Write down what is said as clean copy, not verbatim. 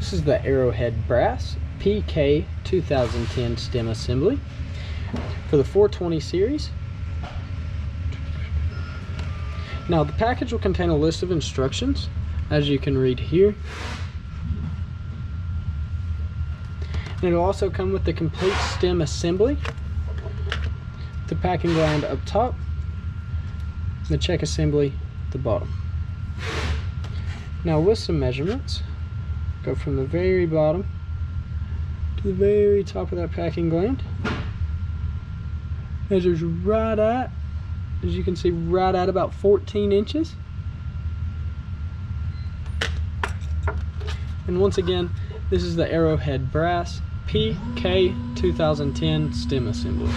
This is the Arrowhead brass PK2010 stem assembly for the 420 series. Now the package will contain a list of instructions, as you can read here. And it'll also come with the complete stem assembly, the packing gland up top, and the check assembly at the bottom. Now with some measurements, go from the very bottom to the very top of that packing gland. Measures right at, as you can see, right at about 14 inches. And once again, this is the Arrowhead brass PK2010 stem assembly.